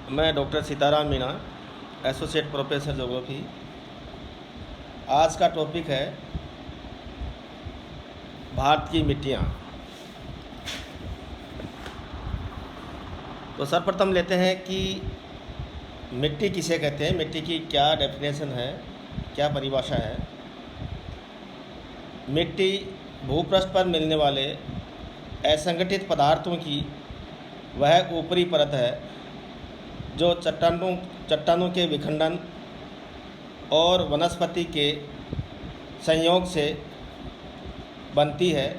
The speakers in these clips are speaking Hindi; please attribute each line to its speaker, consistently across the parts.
Speaker 1: मैं doctor Sitaram Meena, associate professor geography. आज का टॉपिक है भारत की मिट्टियाँ। तो सर्वप्रथम लेते हैं कि मिट्टी किसे कहते हैं, मिट्टी की क्या डेफिनेशन है, क्या परिभाषा है। मिट्टी भूपृष्ठ पर मिलने वाले असंगठित पदार्थों की वह ऊपरी परत है जो चट्टानों के विखंडन और वनस्पति के संयोग से बनती है।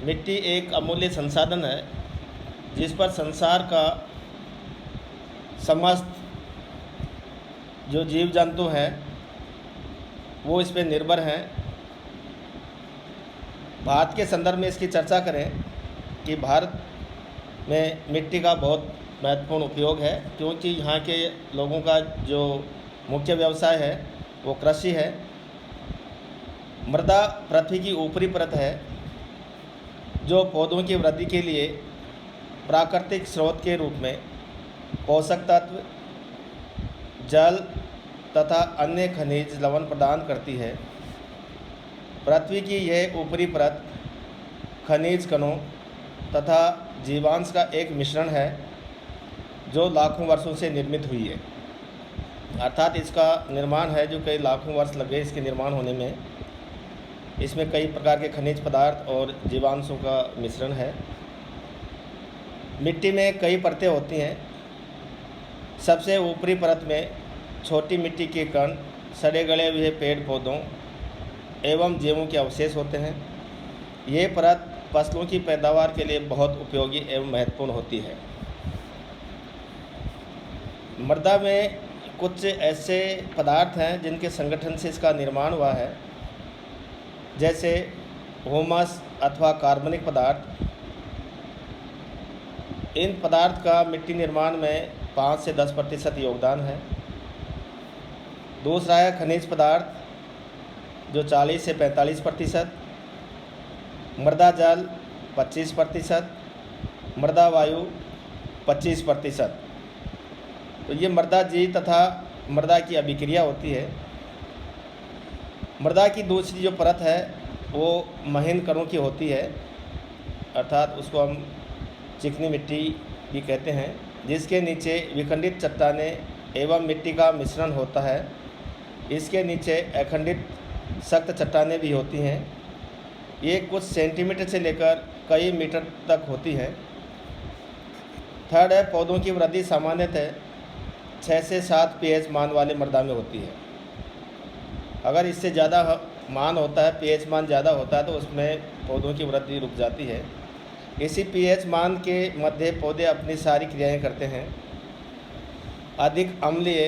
Speaker 1: मिट्टी एक अमूल्य संसाधन है जिस पर संसार का समस्त जो जीव जंतु हैं वो इस पर निर्भर हैं। भारत के संदर्भ में इसकी चर्चा करें कि भारत में मिट्टी का बहुत महत्वपूर्ण उपयोग है, क्योंकि यहाँ के लोगों का जो मुख्य व्यवसाय है वो कृषि है। मृदा पृथ्वी की ऊपरी परत है जो पौधों की वृद्धि के लिए प्राकृतिक स्रोत के रूप में पोषक तत्व, जल तथा अन्य खनिज लवण प्रदान करती है। पृथ्वी की यह ऊपरी परत खनिज कणों तथा जीवांश का एक मिश्रण है जो लाखों वर्षों से निर्मित हुई है। अर्थात इसका निर्माण है जो कई लाखों वर्ष लगे इसके निर्माण होने में। इसमें कई प्रकार के खनिज पदार्थ और जीवांशों का मिश्रण है। मिट्टी में कई परतें होती हैं। सबसे ऊपरी परत में छोटी मिट्टी के कण, सड़े गले हुए पेड़ पौधों एवं जीवों के अवशेष होते हैं। ये परत फसलों की पैदावार के लिए बहुत उपयोगी एवं महत्वपूर्ण होती है। मृदा में कुछ ऐसे पदार्थ हैं जिनके संगठन से इसका निर्माण हुआ है, जैसे ह्यूमस अथवा कार्बनिक पदार्थ। इन पदार्थ का मिट्टी निर्माण में 5 से 10% योगदान है। दूसरा है खनिज पदार्थ जो 40 से 45%, मृदा जल 25%, मृदा वायु 25%। तो ये मृदा जी तथा मृदा की अभिक्रिया होती है। मृदा की दूसरी जो परत है वो महीन कणों की होती है, अर्थात उसको हम चिकनी मिट्टी भी कहते हैं, जिसके नीचे विखंडित चट्टानें एवं मिट्टी का मिश्रण होता है। इसके नीचे अखंडित सख्त चट्टानें भी होती हैं। ये कुछ सेंटीमीटर से लेकर कई मीटर तक होती हैं। थर्ड है पौधों की वृद्धि सामान्यतः 6 से 7 pH मान वाले मृदा में होती है। अगर इससे ज़्यादा मान होता है, pH मान ज़्यादा होता है, तो उसमें पौधों की वृद्धि रुक जाती है। इसी pH मान के मध्य पौधे अपनी सारी क्रियाएं करते हैं। अधिक अम्लीय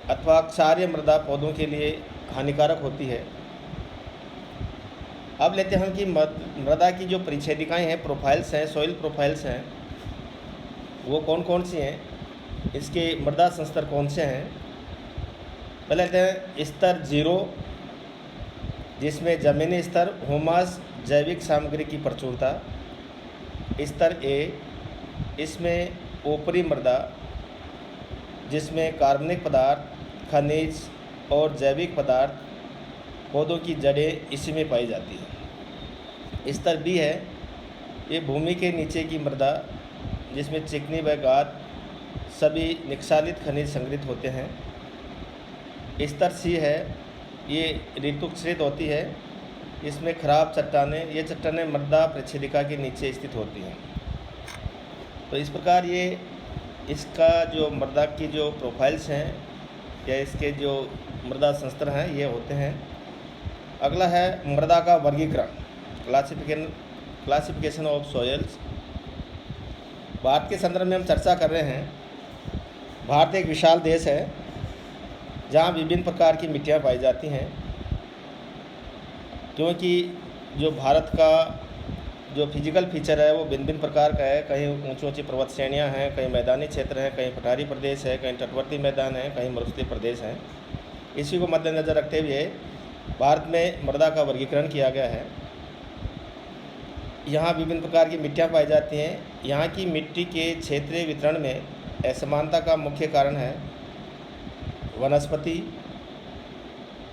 Speaker 1: अथवा क्षारीय मृदा पौधों के लिए हानिकारक होती है। अब लेते हैं कि मृदा की जो परिच्छेदिकाएँ हैं, प्रोफाइल्स हैं, सॉइल प्रोफाइल्स हैं, वो कौन कौन सी हैं, इसके मृदा संस्तर कौन से हैं। पहले लेते हैं स्तर 0, जिसमें ज़मीनी स्तर, ह्यूमस, जैविक सामग्री की प्रचुरता। स्तर A, इसमें ऊपरी मृदा जिसमें कार्बनिक पदार्थ, खनिज और जैविक पदार्थ, पौधों की जड़ें इसी में पाई जाती हैं। स्तर B है, ये भूमि के नीचे की मृदा जिसमें चिकनी व गाद सभी निक्षालित खनिज संग्रहित होते हैं। स्तर C है, ये ऋतुश्रित होती है। इसमें खराब चट्टानें, ये चट्टानें मृदा परिच्छेदिका के नीचे स्थित होती हैं। तो इस प्रकार ये इसका जो मृदा की जो प्रोफाइल्स हैं या इसके जो मृदा संस्तर हैं ये होते हैं। अगला है मृदा का वर्गीकरण, क्लासिफिकेशन ऑफ सॉइल्स। भारत के संदर्भ में हम चर्चा कर रहे हैं। भारत एक विशाल देश है जहाँ विभिन्न प्रकार की मिट्टियाँ पाई जाती हैं, क्योंकि जो भारत का जो फिजिकल फीचर है वो भिन्न भिन्न प्रकार का है। कहीं ऊंची ऊंची पर्वत श्रेणियाँ हैं, कहीं मैदानी क्षेत्र हैं, कहीं पठारी प्रदेश है, कहीं तटवर्ती मैदान है, कहीं मरुस्थलीय प्रदेश हैं। इसी को मद्देनज़र रखते हुए भारत में मृदा का वर्गीकरण किया गया है। यहाँ विभिन्न प्रकार की मिट्टियाँ पाई जाती हैं। यहाँ की मिट्टी के क्षेत्रीय वितरण में असमानता का मुख्य कारण है वनस्पति,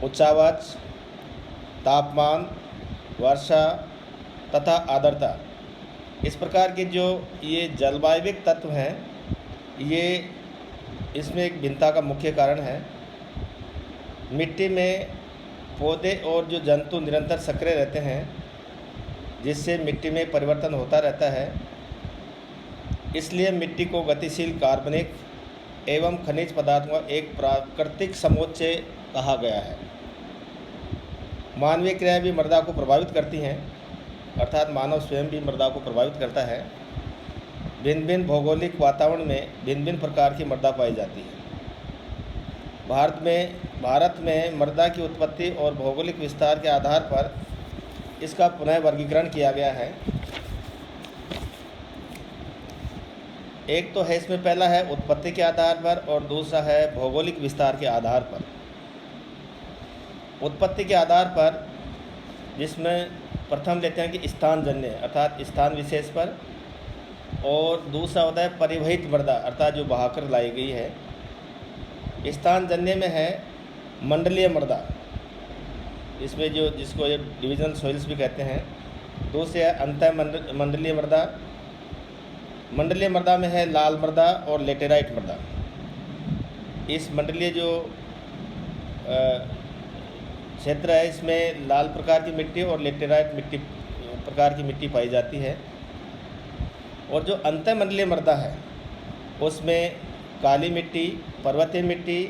Speaker 1: उच्चावाच, तापमान, वर्षा तथा आर्द्रता। इस प्रकार के जो ये जलवायविक तत्व हैं, ये इसमें एक भिन्नता का मुख्य कारण है। मिट्टी में पौधे और जो जंतु निरंतर सक्रिय रहते हैं, जिससे मिट्टी में परिवर्तन होता रहता है। इसलिए मिट्टी को गतिशील कार्बनिक एवं खनिज पदार्थों का एक प्राकृतिक समुच्चय कहा गया है। मानवीय क्रियाएं भी मृदा को प्रभावित करती हैं, अर्थात मानव स्वयं भी मृदा को प्रभावित करता है। भिन्न भिन्न भौगोलिक वातावरण में भिन्न भिन्न प्रकार की मृदा पाई जाती है। भारत में मृदा की उत्पत्ति और भौगोलिक विस्तार के आधार पर इसका पुनः वर्गीकरण किया गया है। एक तो है, इसमें पहला है उत्पत्ति के आधार पर और दूसरा है भौगोलिक विस्तार के आधार पर। उत्पत्ति के आधार पर जिसमें प्रथम लेते हैं कि स्थानजन्य, अर्थात स्थान विशेष पर, और दूसरा होता है परिवहित मृदा, अर्थात जो बहाकर लाई गई है। स्थानजन्य में है मंडलीय मृदा, इसमें जिसको ये डिविजनल सॉइल्स भी कहते हैं। दूसरे है अंतः मंडलीय मृदा। मंडलीय मृदा में है लाल मृदा और लेटेराइट मृदा। इस मंडलीय जो क्षेत्र है, इसमें लाल प्रकार की मिट्टी और लेटेराइट प्रकार की मिट्टी पाई जाती है। और जो अंतःमंडलीय मृदा है, उसमें काली मिट्टी, पर्वतीय मिट्टी,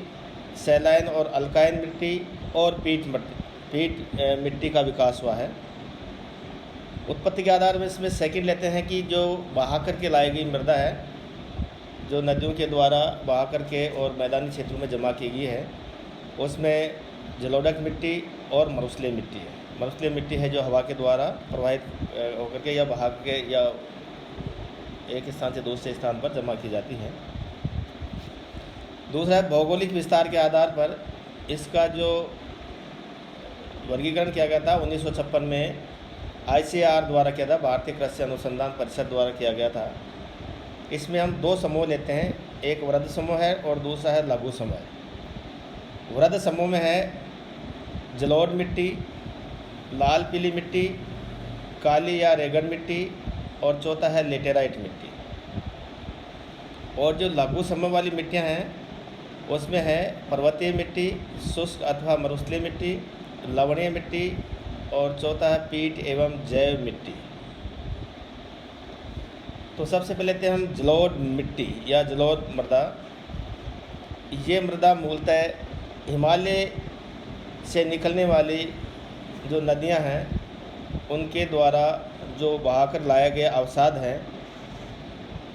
Speaker 1: सैलाइन और अल्काइन मिट्टी और पीट मिट्टी का विकास हुआ है। उत्पत्ति के आधार में इसमें सेकंड लेते हैं कि जो बहा करके लाई गई मृदा है, जो नदियों के द्वारा बहा करके और मैदानी क्षेत्रों में जमा की गई है, उसमें जलोढ़क मिट्टी और मरुस्थलीय मिट्टी है। मरुस्थलीय मिट्टी है जो हवा के द्वारा प्रवाहित होकर के या बहा के या एक स्थान से दूसरे स्थान पर जमा की जाती है। दूसरा है भौगोलिक विस्तार के आधार पर इसका जो वर्गीकरण किया गया था 1956 में ICAR द्वारा किया था, भारतीय कृषि अनुसंधान परिषद द्वारा किया गया था। इसमें हम दो समूह लेते हैं, एक वृद्ध समूह है और दूसरा है लघु समूह। वृद्ध समूह में है जलोढ़ मिट्टी, लाल पीली मिट्टी, काली या रेगन मिट्टी और चौथा है लेटेराइट मिट्टी। और जो लघु समूह वाली मिट्टियां हैं, उसमें है पर्वतीय मिट्टी, शुष्क अथवा मरुस्थलीय मिट्टी, लवणीय मिट्टी और चौथा है पीट एवं जैव मिट्टी। तो सबसे पहले लेते हैं हम जलोढ़ मिट्टी या जलोढ़ मृदा। ये मृदा मूलतः हिमालय से निकलने वाली जो नदियां हैं, उनके द्वारा जो बहाकर लाया गया अवसाद हैं,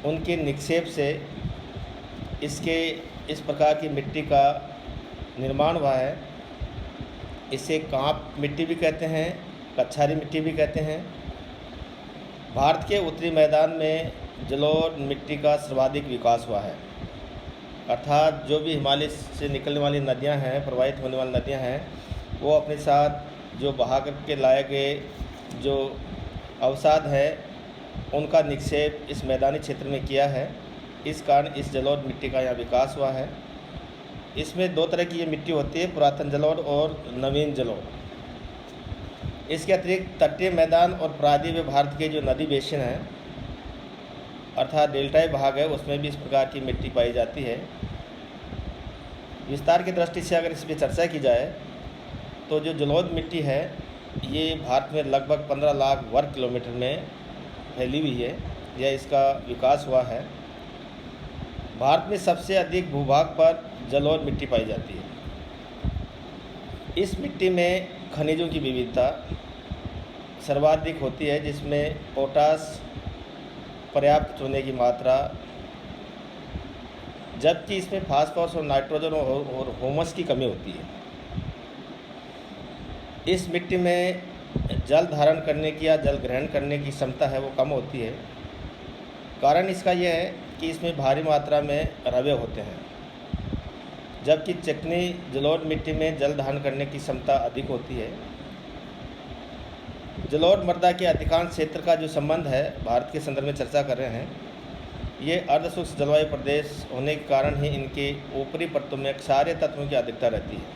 Speaker 1: उनके निक्षेप से इस प्रकार की मिट्टी का निर्माण हुआ है। इसे कांप मिट्टी भी कहते हैं, कच्छारी मिट्टी भी कहते हैं। भारत के उत्तरी मैदान में जलोढ़ मिट्टी का सर्वाधिक विकास हुआ है, अर्थात जो भी हिमालय से निकलने वाली नदियां हैं, प्रवाहित होने वाली नदियां हैं, वो अपने साथ जो बहा करके लाए गए जो अवसाद है, उनका निक्षेप इस मैदानी क्षेत्र में किया है। इस कारण इस जलोढ़ मिट्टी का यहाँ विकास हुआ है। इसमें दो तरह की ये मिट्टी होती है, पुरातन जलोढ़ और नवीन जलोढ़। इसके अतिरिक्त तटीय मैदान और प्रायद्वीप में भारत के जो नदी बेसिन हैं, अर्थात डेल्टाई भाग है, उसमें भी इस प्रकार की मिट्टी पाई जाती है। विस्तार की दृष्टि से अगर इस पर चर्चा की जाए तो जो जलोढ़ मिट्टी है, ये भारत में लगभग 15 लाख वर्ग किलोमीटर में फैली हुई है या इसका विकास हुआ है। भारत में सबसे अधिक भूभाग पर जलोढ़ मिट्टी पाई जाती है। इस मिट्टी में खनिजों की विविधता सर्वाधिक होती है, जिसमें पोटास पर्याप्त होने की मात्रा, जबकि इसमें फास्फोरस और नाइट्रोजन और ह्यूमस की कमी होती है। इस मिट्टी में जल धारण करने की या जल ग्रहण करने की क्षमता है वो कम होती है। कारण इसका यह है कि इसमें भारी मात्रा में रवे होते हैं, जबकि चिकनी जलोढ़ मिट्टी में जल धारण करने की क्षमता अधिक होती है। जलोढ़ मृदा के अधिकांश क्षेत्र का जो संबंध है भारत के संदर्भ में चर्चा कर रहे हैं। ये अर्धशुष्क जलवायु प्रदेश होने के कारण ही इनके ऊपरी परतों में क्षारीय तत्वों की अधिकता रहती है।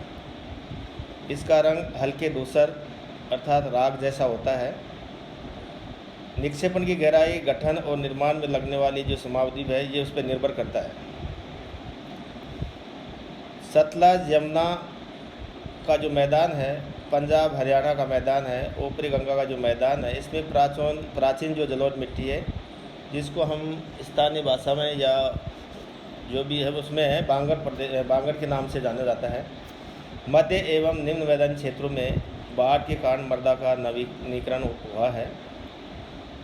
Speaker 1: इसका रंग हल्के धूसर अर्थात राख जैसा होता है। निक्षेपण की गहराई, गठन और निर्माण में लगने वाली जो समावधि है ये उस पर निर्भर करता है। सतलज यमुना का जो मैदान है, पंजाब हरियाणा का मैदान है, ऊपरी गंगा का जो मैदान है, इसमें प्राचीन जो जलोढ़ मिट्टी है जिसको हम स्थानीय भाषा में या जो भी है उसमें है बांगर के नाम से जाना जाता है। मध्य एवं निम्न मैदानी क्षेत्रों में बाढ़ के कारण मृदा का नवीनीकरण हुआ है,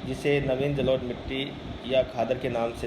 Speaker 1: जिसे नवीन जलोढ़ मिट्टी या खादर के नाम से